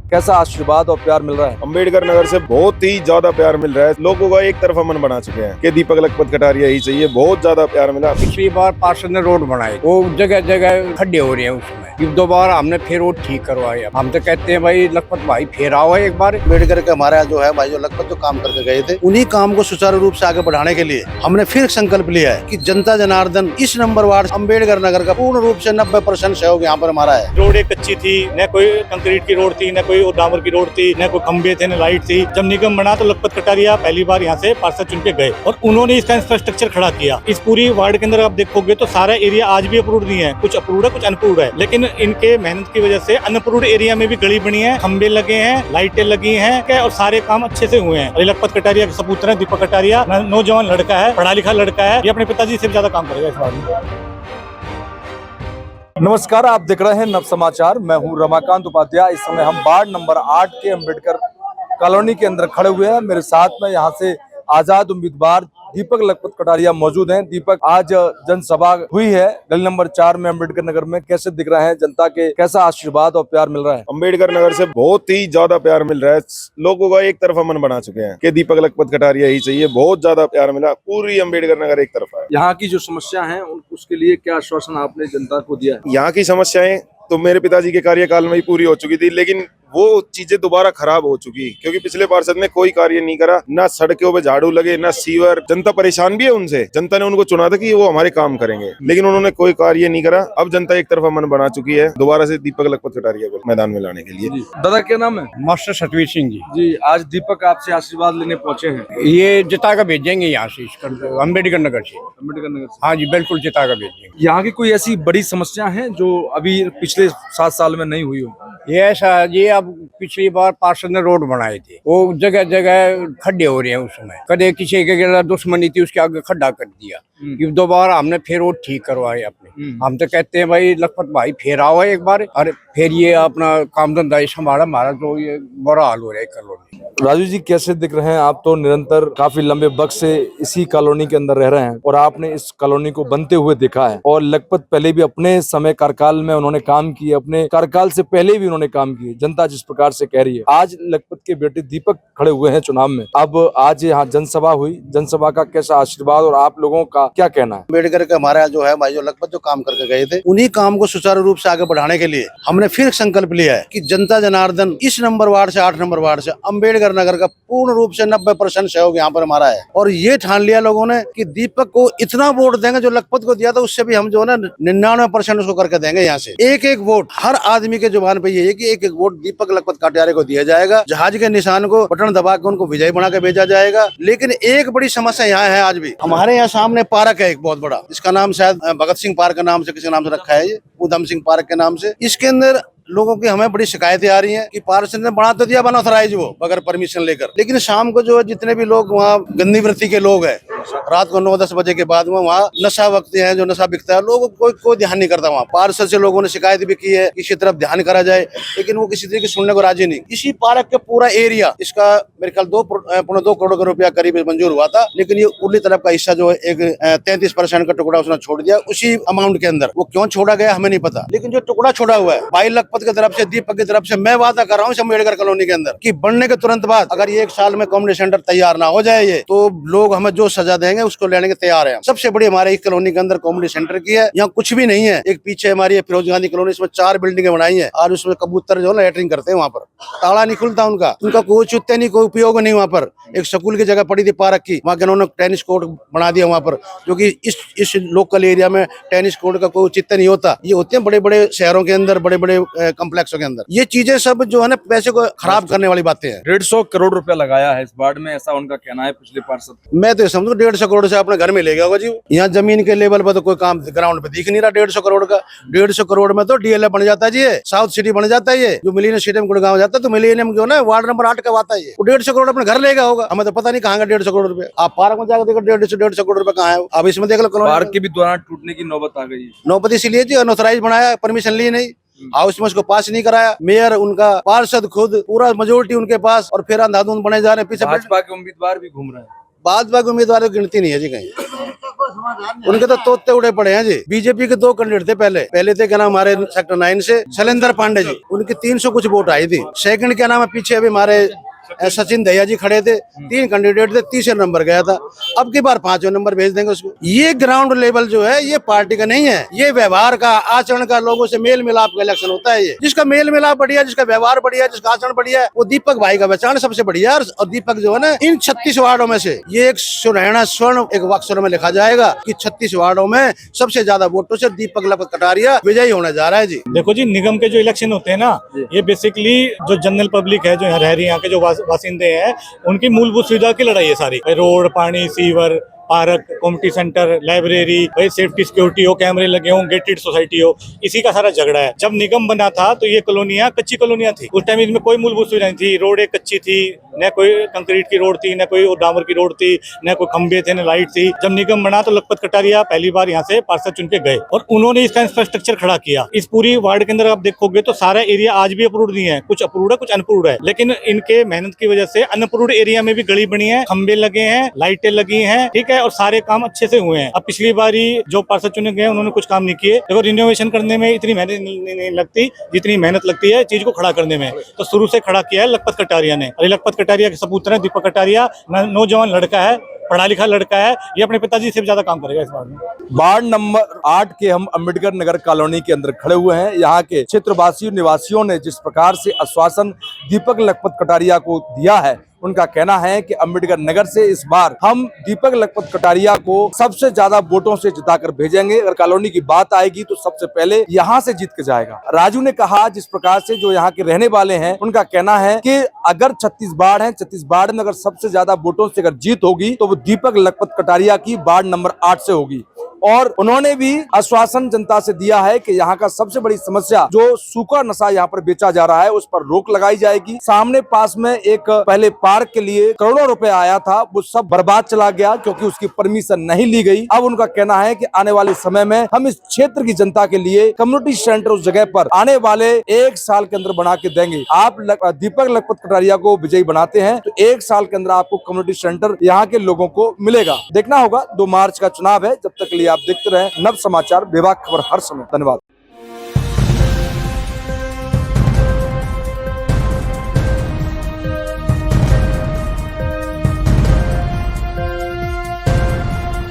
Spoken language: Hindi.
कैसा आशीर्वाद और प्यार मिल रहा है? अम्बेडकर नगर से बहुत ही ज्यादा प्यार मिल रहा है। लोगों का एक तरफा मन बना चुके हैं कि दीपक लखपत कटारिया ही चाहिए। बहुत ज्यादा प्यार मिला। पिछली बार पार्षद ने रोड बनाई, वो जगह जगह खड्डे हो रहे हैं उसमें। दोबारा हमने फिर रोड ठीक करवाया। हम तो कहते हैं भाई लखपत भाई फिर आओ एक बार। अम्बेडकर के हमारा जो है भाई जो लखपत जो काम करके गए थे, उन्हीं काम को सुचारू रूप से आगे बढ़ाने के लिए हमने फिर संकल्प लिया है कि जनता जनार्दन इस नंबर वार्ड अम्बेडकर नगर का पूर्ण रूप से 90% सहयोग यहाँ पर हमारा है। रोड एक कच्ची थी, न कोई कंक्रीट की रोड थी, न कोई डामर की रोड थी, न कोई खंबे थे, न लाइट थी। जब निगम बना तो लखपत कटारिया पहली बार यहाँ से पार्षद चुन के गए और उन्होंने इसका इंफ्रास्ट्रक्चर खड़ा किया। इस पूरी वार्ड के अंदर आप देखोगे तो सारा एरिया आज भी अप्रूव्ड नहीं है, कुछ अप्रूव्ड है कुछ अनअप्रूव्ड है, लेकिन इनके मेहनत की वजह से अनअप्रूव्ड एरिया में भी गली बनी है, खंबे लगे हैं, लाइटें लगी हैं और सारे काम अच्छे से हुए हैं। लखपत कटारिया के सपूत है दीपक कटारिया, नौजवान लड़का है, पढ़ा लिखा लड़का है, ये अपने पिताजी से भी ज्यादा काम करेगा इस बार में। नमस्कार, आप देख रहे हैं नव समाचार। मैं हूं रमाकांत उपाध्याय। इस समय हम वार्ड नंबर 8 के अम्बेडकर कॉलोनी के अंदर खड़े हुए हैं। मेरे साथ में यहां से आजाद उम्मीदवार दीपक लखपत कटारिया मौजूद हैं। दीपक, आज जनसभा हुई है गली नंबर 4 में अम्बेडकर नगर में। कैसे दिख रहे हैं जनता के, कैसा आशीर्वाद और प्यार मिल रहा है? अम्बेडकर नगर से बहुत ही ज्यादा प्यार मिल रहा है। लोगों का एक तरफा मन बना चुके हैं कि दीपक लखपत कटारिया ही चाहिए। बहुत ज्यादा प्यार मिला। पूरी अम्बेडकर नगर एक तरफा है। यहाँ की जो समस्या है उसके लिए क्या आश्वासन आपने जनता को दिया है? यहाँ की समस्याएं तो मेरे पिताजी के कार्यकाल में ही पूरी हो चुकी थी, लेकिन वो चीजें दोबारा खराब हो चुकी क्योंकि पिछले पार्षद ने कोई कार्य नहीं करा। ना सड़कों पे झाड़ू लगे, ना सीवर। जनता परेशान भी है उनसे। जनता ने उनको चुना था कि वो हमारे काम करेंगे, लेकिन उन्होंने कोई कार्य नहीं करा। अब जनता एक तरफा मन बना चुकी है दोबारा से दीपक लखपत कटारिया को मैदान में लाने के लिए। दादा, क्या नाम है? मास्टर सतवीर सिंह जी। जी, आज दीपक आपसे आशीर्वाद लेने पहुंचे हैं। ये जिता कर भेजेंगे यहाँ से अम्बेडकर नगर से। अम्बेडकर नगर से? हाँ जी, बिल्कुल जिता कर भेजेंगे। यहाँ की कोई ऐसी बड़ी समस्या है जो अभी पिछले 7 साल में नहीं हुई हो? ये ऐसा ये अब पिछली बार पार्षद ने रोड बनाए थे, वो जगह जगह खड्डे हो रहे हैं उसमें। कदे किसी के दुश्मनी थी, उसके आगे खड्डा कर दिया। कि दोबारा हमने फिर रोड ठीक करवाए अपने। हम तो कहते हैं भाई लखपत भाई फिर आओ एक बार, और फिर ये अपना काम धंधा संभाला। हमारा जो ये बुरा हाल हो रहा है कॉलोनी। राजू जी, कैसे दिख रहे हैं आप? तो निरंतर काफी लंबे वक्त से इसी कॉलोनी के अंदर रह रहे हैं और आपने इस कॉलोनी को बनते हुए देखा है। और लखपत पहले भी अपने समय कार्यकाल में उन्होंने काम किए, अपने कार्यकाल से पहले भी उन्होंने काम किए। जनता जिस प्रकार से कह रही है, आज लखपत के बेटे दीपक खड़े हुए हैं चुनाव में। अब आज यहाँ जनसभा हुई, जनसभा का कैसा आशीर्वाद और आप लोगों का क्या कहना है? अम्बेडकर के हमारा जो है भाई जो लखपत जो काम करके गए थे, उन्हीं काम को सुचारू रूप से आगे बढ़ाने के लिए हमने फिर संकल्प लिया है कि जनता जनार्दन इस नंबर वार्ड से 8 नंबर वार्ड से अम्बेडकर नगर का पूर्ण रूप से 90% सहयोग यहाँ पर हमारा है। और ये ठान लिया लोगों ने कि दीपक को इतना वोट देंगे जो लखपत को दिया था, उससे भी हम जो है ना 99% उसको करके देंगे। यहाँ से एक एक वोट हर आदमी के जुबान पे ये है कि एक एक वोट दीपक लखपत कटारिया को दिया जाएगा। जहाज के निशान को बटन दबा के उनको विजय बना के भेजा जाएगा। लेकिन एक बड़ी समस्या यहाँ है आज भी। हमारे यहाँ सामने पार्क है एक बहुत बड़ा, इसका नाम शायद भगत सिंह पार्क के नाम से किसी नाम से रखा है, ये उधम सिंह पार्क के नाम से। इसके अंदर लोगों की हमें बड़ी शिकायतें आ रही हैं कि पार्षद ने बना तो दिया अनऑथराइज वो बगैर परमिशन लेकर, लेकिन शाम को जो है जितने भी लोग वहाँ गंदी वृत्ति के लोग हैं, रात को 9-10 बजे के बाद में वहाँ नशा वक्त है, जो नशा बिकता है, लोगों को कोई ध्यान नहीं करता। वहाँ पार्षद से लोगों ने शिकायत भी की है, किसी तरफ ध्यान करा जाए, लेकिन वो किसी तरीके सुनने को राजी नहीं। इसी पार्क के पूरा एरिया, इसका मेरे ख्याल 2.25 करोड़ का रुपया करीब मंजूर हुआ था, लेकिन ये उर्ली तरफ का हिस्सा जो है एक 33% का टुकड़ा उसने छोड़ दिया उसी अमाउंट के अंदर। वो क्यों छोड़ा गया हमें नहीं पता, लेकिन जो टुकड़ा छोड़ा हुआ है भाई लखपत की तरफ से, दीपक की तरफ से, मैं वादा कर रहा हूँ अम्बेडकर कॉलोनी के अंदर कि बनने के तुरंत बाद अगर ये 1 साल में कम्युनिटी सेंटर तैयार ना हो जाए ये, तो लोग हमें जो सजा देंगे उसको लेने के तैयार है। सबसे बड़ी हमारे इस कॉलोनी के अंदर कम्युनिटी सेंटर की है। यहाँ कुछ भी नहीं है। एक पीछे हमारी फिरोज गांधी कॉलोनी, इसमें 4 बिल्डिंगें बनाई है और उसमें कबूतर जो है लैटरिंग करते हैं, वहाँ पर ताला नहीं खुलता उनका कोई चुत्ते नहीं, कोई उपयोग नहीं। वहाँ पर एक स्कूल की जगह पड़ी थी पार्क की, वहाँ के उन्होंने टेनिस कोर्ट बना दिया वहाँ पर, जो कि इस लोकल एरिया में टेनिस कोर्ट का कोई चित्त नहीं होता। ये होते हैं बड़े बड़े शहरों के अंदर, बड़े बड़े कम्प्लेक्सों के अंदर। ये चीजें सब जो है ना पैसे को खराब करने वाली बातें हैं। 150 करोड़ रुपया लगाया है इस वार्ड में, ऐसा उनका कहना है पिछले पार्षद। मैं तो समझू 150 करोड़ से अपने घर में ले गया होगा जी। यहाँ जमीन के लेवल पर तो कोई काम ग्राउंड पे दिख नहीं रहा। 150 करोड़ का, 150 करोड़ में तो डीएलएफ बन जाता है जी, साउथ सिटी बन जाता है। ये जो मिलीनियम सिटी में गुड़गांव जाता है, तो मिलीनियम जो है वार्ड नंबर 8 का आता है। वो 150 करोड़ अपने घर ले गया होगा, हमें तो पता नहीं कहाँ का 150 करोड़ रुपए। आप पार्क में जाकर देखो 150 करोड़ रुपए कहाँ है। अब इसमें देख लो पार्क के भी द्वारा टूटने की नौबत आ गई। नौबत इसीलिए जी अनऑथराइज बनाया, परमिशन ली नहीं, हाउस में उसको पास नहीं कराया। मेयर उनका, पार्षद खुद, पूरा मेजोरिटी उनके पास, और फिर अंधाधुंध बने जा रहे हैं। पीछे भाजपा के उम्मीदवार भी घूम रहे हैं। भाजपा के उम्मीदवारों की गिनती नहीं है जी कहीं। उनके तो तोते उड़े पड़े हैं जी। बीजेपी के 2 कैंडिडेट थे पहले थे क्या नाम हमारे सेक्टर 9 से शैलेंद्र पांडे जी, उनकी 300 कुछ वोट आई थी। सेकंड क्या नाम है पीछे अभी हमारे सचिन दहिया जी खड़े थे, 3 कैंडिडेट थे, तीसरे नंबर गया था। अब की बार 5वें नंबर भेज देंगे उसको। ये ग्राउंड लेवल जो है ये पार्टी का नहीं है, ये व्यवहार का, आचरण का, लोगों से मेल मिलाप का इलेक्शन होता है। ये जिसका मेल मिलाप बढ़िया, जिसका व्यवहार बढ़िया, जिसका आचरण बढ़िया है, वो दीपक भाई का पहचान सबसे बढ़िया है। और दीपक जो है ना, इन 36 वार्डों में से ये एक सुनहरा स्वर्ण एक अक्षर में लिखा जाएगा कि 36 वार्डों में सबसे ज्यादा वोटों से दीपक लखपत कटारिया विजयी होने जा रहा है जी। देखो जी, निगम के जो इलेक्शन होते हैं ना, ये बेसिकली जो जनरल पब्लिक है, जो यहाँ रह रही है, यहाँ के जो वासिंदे हैं, उनकी मूलभूत सुविधा की लड़ाई है सारी। रोड, पानी, sewer, park, community centre, library, भाई सेफ्टी सिक्योरिटी हो, कैमरे लगे हों, गेटेड सोसाइटी हो, इसी का सारा झगड़ा है। जब निगम बना था तो ये कॉलोनियां कच्ची कॉलोनियां थी। उस टाइम इसमें कोई मूलभूत सुविधा नहीं थी। रोड एक कच्ची थी, न कोई कंक्रीट की रोड थी, न कोई डामर की रोड थी, न कोई खंबे थे, न लाइट थी। जब निगम बना तो लखपत कटारिया पहली बार यहाँ से पार्षद चुन के गए और उन्होंने इसका इंफ्रास्ट्रक्चर खड़ा किया। इस पूरी वार्ड के अंदर आप देखोगे तो सारा एरिया आज भी अप्रूव्ड नहीं है, कुछ अप्रूव्ड है, कुछ अनअप्रूव्ड है। लेकिन इनके मेहनत की वजह से अनअप्रूव्ड एरिया में भी गली बनी है, खंबे लगे हैं, लाइटें लगी हैं, ठीक है, और सारे काम अच्छे से हुए हैं। अब पिछली बारी जो पार्षद चुने गए उन्होंने कुछ काम नहीं किए। देखो, रिनोवेशन करने में इतनी मेहनत नहीं लगती जितनी मेहनत लगती है चीज को खड़ा करने में। तो शुरू से खड़ा किया है लखपत कटारिया ने। और लखपत कटारिया के सपूत है दीपक कटारिया, नौजवान लड़का है, पढ़ा लिखा लड़का है, ये अपने पिताजी से भी ज्यादा काम करेगा इस बार में। वार्ड नंबर 8 के हम अम्बेडकर नगर कॉलोनी के अंदर खड़े हुए हैं। यहाँ के क्षेत्रवासी निवासियों ने जिस प्रकार से आश्वासन दीपक लखपत कटारिया को दिया है, उनका कहना है कि अम्बेडकर नगर से इस बार हम दीपक लखपत कटारिया को सबसे ज्यादा वोटों से जिताकर भेजेंगे। अगर कॉलोनी की बात आएगी तो सबसे पहले यहाँ से जीत के जाएगा। राजू ने कहा जिस प्रकार से जो यहाँ के रहने वाले हैं, उनका कहना है कि अगर 36 वार्ड हैं, 36 वार्ड में अगर सबसे ज्यादा वोटों से अगर जीत होगी तो वो दीपक लखपत कटारिया की वार्ड नंबर 8 से होगी। और उन्होंने भी आश्वासन जनता से दिया है कि यहाँ का सबसे बड़ी समस्या जो सूखा नशा यहाँ पर बेचा जा रहा है उस पर रोक लगाई जाएगी। सामने पास में एक पहले पार्क के लिए करोड़ों रुपए आया था, वो सब बर्बाद चला गया क्योंकि उसकी परमिशन नहीं ली गई। अब उनका कहना है कि आने वाले समय में हम इस क्षेत्र की जनता के लिए कम्युनिटी सेंटर उस जगह पर आने वाले 1 साल के अंदर बना के देंगे। आप दीपक लखपत कटारिया को विजयी बनाते हैं तो 1 साल के अंदर आपको कम्युनिटी सेंटर यहाँ के लोगों को मिलेगा। देखना होगा, 2 मार्च का चुनाव है। जब तक के लिए आप देखते रहे नव समाचार, बेबाक खबर हर समय। धन्यवाद।